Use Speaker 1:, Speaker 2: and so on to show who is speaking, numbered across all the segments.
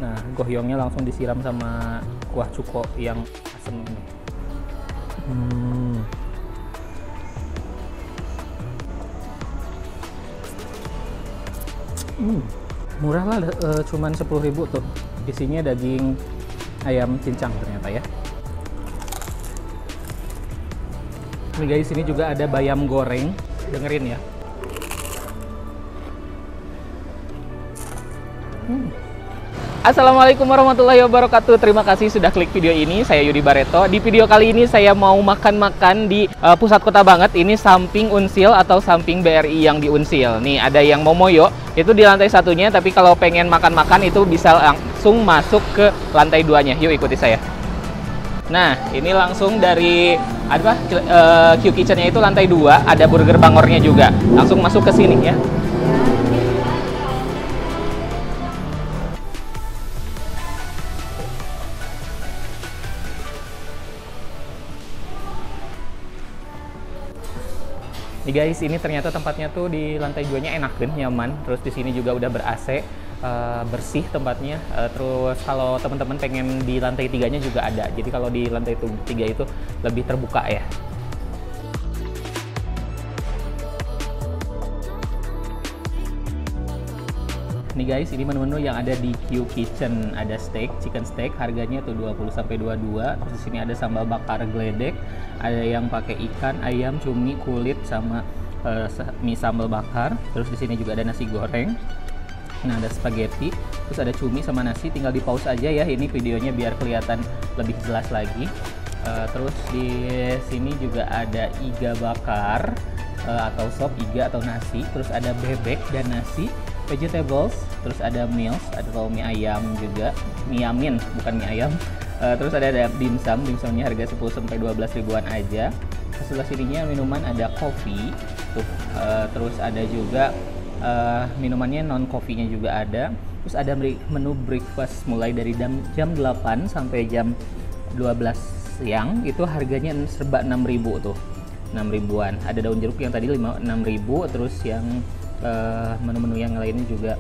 Speaker 1: Nah, gohyongnya langsung disiram sama kuah cuko yang asem ini. Murah lah, cuman 10.000 tuh. Isinya daging ayam cincang ternyata ya. Ini guys, ini juga ada bayam goreng. Dengerin ya. Assalamualaikum warahmatullahi wabarakatuh. Terima kasih sudah klik video ini. Saya Yudi Bareto. Di video kali ini saya mau makan-makan di pusat kota banget. Ini samping Unsil atau samping BRI yang di Unsil. Nih ada yang Momoyo, itu di lantai satunya. Tapi kalau pengen makan-makan itu bisa langsung masuk ke lantai 2-nya. Yuk ikuti saya. Nah ini langsung dari Q Kitchen-nya itu lantai 2. Ada burger bangornya juga. Langsung masuk ke sini ya. Nih guys, ini ternyata tempatnya tuh di lantai 2-nya enak kan, nyaman. Terus di sini juga udah ber-AC, bersih tempatnya. Terus kalau teman-teman pengen di lantai 3-nya juga ada. Jadi kalau di lantai 3 itu lebih terbuka ya. Nih guys, ini menu-menu yang ada di Q Kitchen. Ada steak, chicken steak, harganya tuh 20-22. Terus di sini ada sambal bakar geledek, ada yang pakai ikan, ayam, cumi, kulit, sama mie sambal bakar. Terus di sini juga ada nasi goreng. Nah, ada spaghetti, terus ada cumi sama nasi. Tinggal di pause aja ya ini videonya biar kelihatan lebih jelas lagi. Terus di sini juga ada iga bakar atau sop iga atau nasi. Terus ada bebek dan nasi, vegetables, terus ada meals, atau mie ayam juga, mie yamin bukan mie ayam. Terus ada dimsumnya harga 10-12 ribuan aja. Sebelah sininya minuman ada kopi tuh, terus ada juga minumannya non coffee-nya juga ada. Terus ada menu breakfast mulai dari jam 8 sampai jam 12 siang, itu harganya serba 6.000 tuh, 6 ribuan. Ada daun jeruk yang tadi 6.000, terus yang menu-menu yang lainnya juga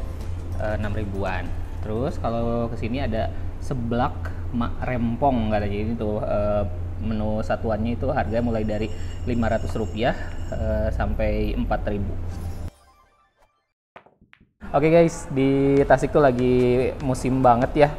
Speaker 1: 6 ribuan. Terus kalau kesini ada seblak mak rempong katanya, ini tuh menu satuannya itu harga mulai dari Rp500 sampai 4.000. Oke guys, di Tasik tuh lagi musim banget ya,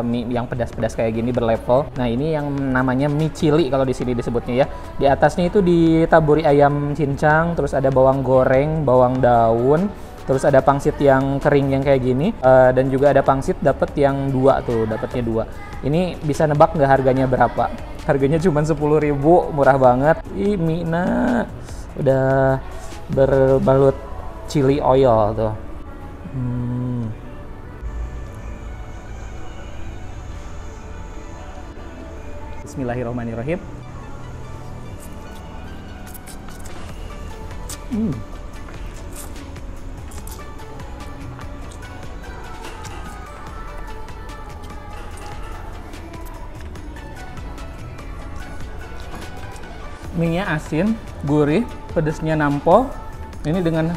Speaker 1: mie yang pedas-pedas kayak gini berlevel. Nah ini yang namanya mie cili kalau di sini disebutnya ya. Di atasnya itu ditaburi ayam cincang, terus ada bawang goreng, bawang daun, terus ada pangsit yang kering yang kayak gini, dan juga ada pangsit dapat yang 2 tuh, dapatnya 2. Ini bisa nebak nggak harganya berapa? Harganya cuma 10.000, murah banget. Ih, mie udah berbalut chili oil tuh. Bismillahirrahmanirrahim. Mie-nya asin, gurih, pedesnya nampol. Ini dengan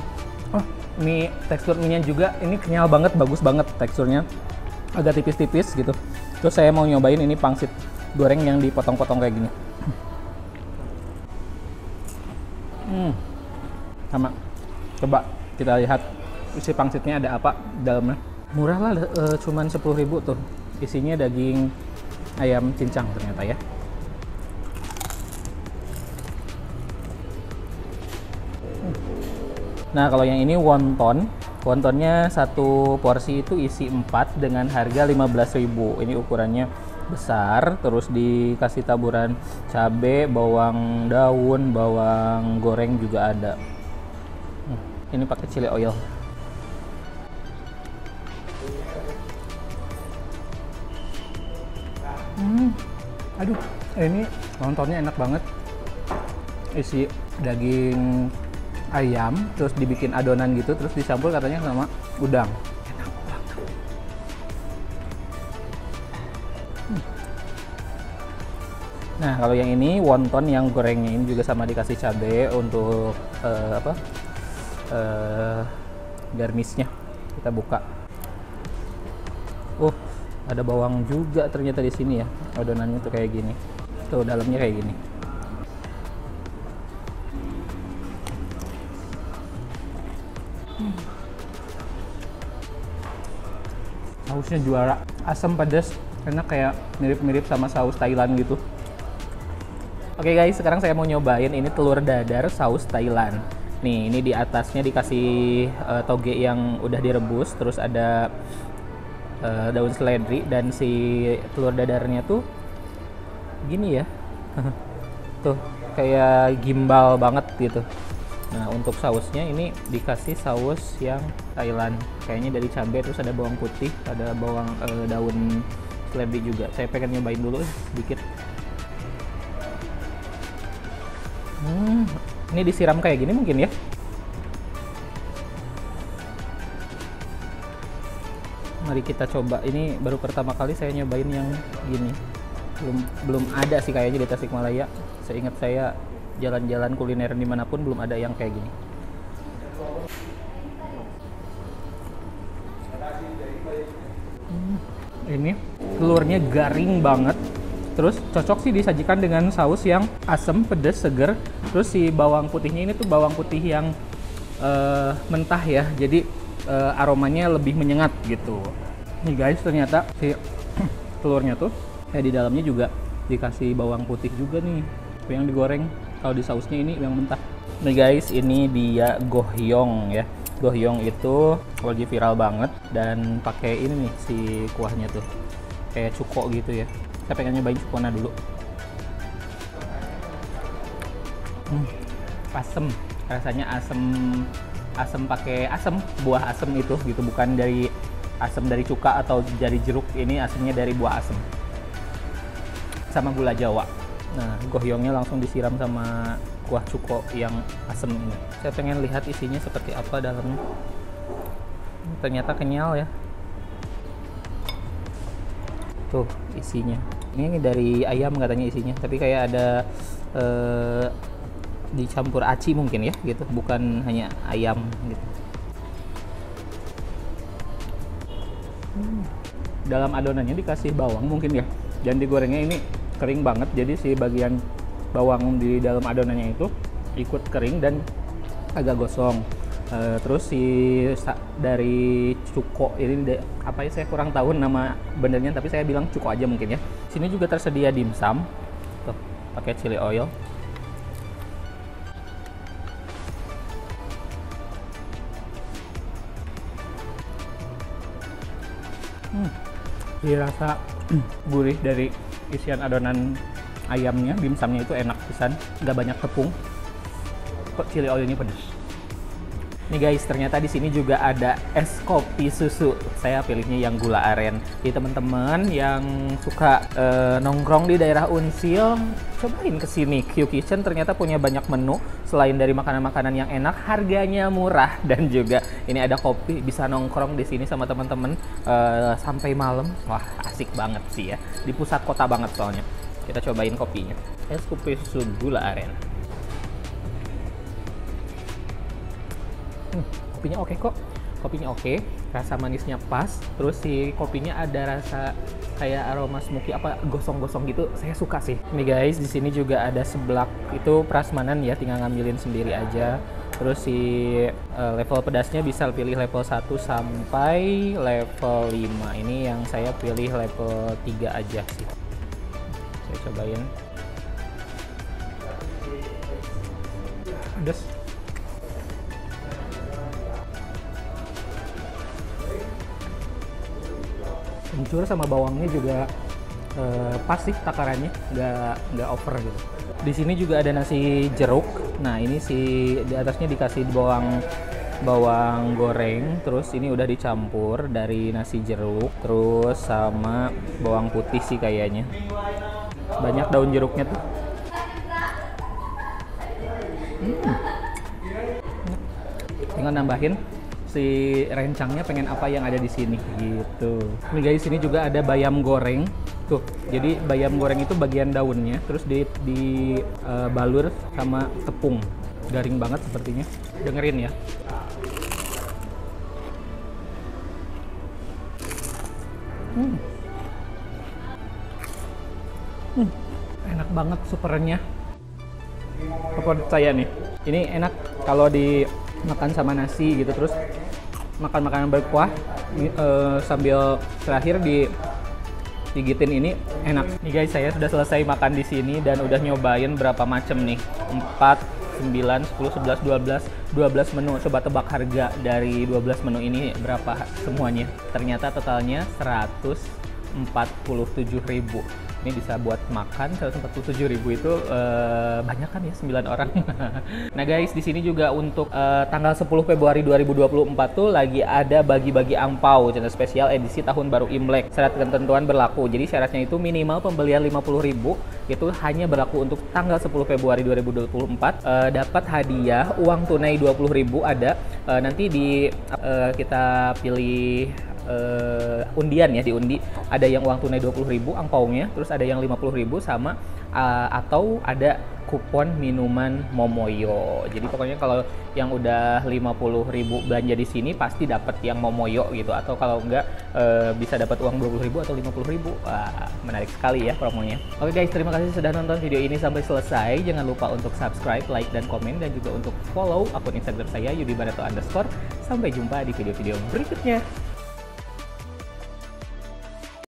Speaker 1: mie, tekstur mie-nya juga ini kenyal banget, bagus banget teksturnya. Agak tipis-tipis gitu. Terus saya mau nyobain ini pangsit goreng yang dipotong-potong kayak gini. Sama. Coba kita lihat isi pangsitnya ada apa dalamnya. Murah lah, cuman 10.000 tuh. Isinya daging ayam cincang ternyata ya. Nah kalau yang ini wonton, wontonnya satu porsi itu isi 4 dengan harga 15.000. Ini ukurannya besar, terus dikasih taburan cabe, bawang daun, bawang goreng juga ada. Ini pakai chili oil. Aduh, ini wontonnya enak banget. Isi daging ayam, terus dibikin adonan gitu, terus dicampur katanya sama udang. Enak banget. Nah kalau yang ini wonton yang gorengnya ini juga sama dikasih cabai untuk garnisnya. Kita buka. Ada bawang juga ternyata di sini ya. Adonannya tuh kayak gini. Tuh dalamnya kayak gini. Sausnya juara, asam pedas, enak, kayak mirip-mirip sama saus Thailand gitu. Oke guys, sekarang saya mau nyobain ini telur dadar saus Thailand. Nih, ini di atasnya dikasih toge yang udah direbus, terus ada daun seledri, dan si telur dadarnya tuh gini ya. Tuh, kayak gimbal banget gitu. Nah, untuk sausnya ini dikasih saus yang Thailand. Kayaknya dari cabai, terus ada bawang putih, ada bawang daun seledri juga. Saya pengen nyobain dulu sedikit. Ini disiram kayak gini mungkin ya. Mari kita coba. Ini baru pertama kali saya nyobain yang gini. Belum ada sih kayaknya di Tasikmalaya. Seingat saya jalan-jalan kuliner dimanapun belum ada yang kayak gini. Ini telurnya garing banget. Terus cocok sih disajikan dengan saus yang asam, pedas, seger. Terus si bawang putihnya ini tuh bawang putih yang mentah ya. Jadi aromanya lebih menyengat gitu. Nih guys, ternyata si telurnya tuh di dalamnya juga dikasih bawang putih juga nih, yang digoreng. Kalau di sausnya ini yang mentah. Nih guys, ini dia gohyong ya. Gohyong itu lagi viral banget dan pakai ini nih si kuahnya tuh kayak cuko gitu ya. Saya pengen nyobain cukona dulu. Asem, rasanya asem pakai asem, buah asem itu gitu, bukan dari asem dari cuka atau dari jeruk. Ini asemnya dari buah asem sama gula Jawa. Nah, gohyongnya langsung disiram sama kuah cuko yang asem ini. Saya pengen lihat isinya seperti apa dalamnya. Ternyata kenyal ya. Tuh isinya. Ini dari ayam katanya isinya, tapi kayak ada dicampur aci mungkin ya gitu, bukan hanya ayam gitu. Dalam adonannya dikasih bawang mungkin ya, dan digorengnya ini kering banget, jadi si bagian bawang di dalam adonannya itu ikut kering dan agak gosong. Terus si dari cuko ini apa ya, saya kurang tahu nama benernya, tapi saya bilang cuko aja mungkin ya. Sini juga tersedia dimsum, tuh pakai chili oil. Dirasa gurih dari isian adonan ayamnya, dimsumnya itu enak pisan, nggak banyak tepung, kok chili oilnya pedas. Nih guys, ternyata di sini juga ada es kopi susu. Saya pilihnya yang gula aren. Jadi teman-teman yang suka nongkrong di daerah Unsil, cobain kesini. Q Kitchen ternyata punya banyak menu. Selain dari makanan-makanan yang enak, harganya murah, dan juga ini ada kopi. Bisa nongkrong di sini sama teman-teman sampai malam. Wah, asik banget sih ya. Di pusat kota banget soalnya. Kita cobain kopinya. Es kopi susu gula aren. Kopinya oke kok, kopinya oke, rasa manisnya pas, terus si kopinya ada rasa kayak aroma smoky, apa gosong-gosong gitu, saya suka sih. Nih guys, di sini juga ada seblak, itu prasmanan ya, tinggal ngambilin sendiri aja. Terus si level pedasnya bisa pilih level 1 sampai level 5. Ini yang saya pilih level 3 aja sih. Saya cobain. Pedas. Kencur sama bawangnya juga pas sih takarannya, nggak over gitu. Di sini juga ada nasi jeruk. Nah ini di atasnya dikasih bawang goreng, terus ini udah dicampur dari nasi jeruk, terus sama bawang putih sih kayaknya. Banyak daun jeruknya tuh. Tinggal nambahin si rencangnya, pengen apa yang ada di sini gitu. Nih guys, ini juga ada bayam goreng tuh. Jadi bayam goreng itu bagian daunnya, terus dibalur sama tepung. Garing banget sepertinya. Dengerin ya. banget supernya. Favorit saya nih. Ini enak kalau dimakan sama nasi gitu, terus makan makanan berkuah sambil terakhir digigitin ini enak. Nih guys, saya sudah selesai makan di sini dan udah nyobain berapa macam nih. 4, 9, 10, 11, 12 menu. Coba tebak harga dari 12 menu ini berapa semuanya. Ternyata totalnya 147.000. Ini bisa buat makan 147.000 itu banyak kan ya, 9 orang. Nah guys, di sini juga untuk tanggal 10 Februari 2024 tuh lagi ada bagi-bagi angpau channel spesial edisi tahun baru Imlek. Syarat dan ketentuan berlaku. Jadi syaratnya itu minimal pembelian 50.000 itu hanya berlaku untuk tanggal 10 Februari 2024. Dapat hadiah uang tunai 20.000 ada. Nanti kita pilih undian ya, diundi ada yang uang tunai 20.000 angpaunya, terus ada yang 50.000 sama atau ada kupon minuman Momoyo. Jadi pokoknya kalau yang udah 50.000 belanja di sini pasti dapat yang Momoyo gitu, atau kalau enggak bisa dapat uang 20.000 atau 50.000. Wah, menarik sekali ya promonya. Oke guys, terima kasih sudah nonton video ini sampai selesai. Jangan lupa untuk subscribe, like, dan komen, dan juga untuk follow akun Instagram saya @yudibarato_. Sampai jumpa di video-video berikutnya.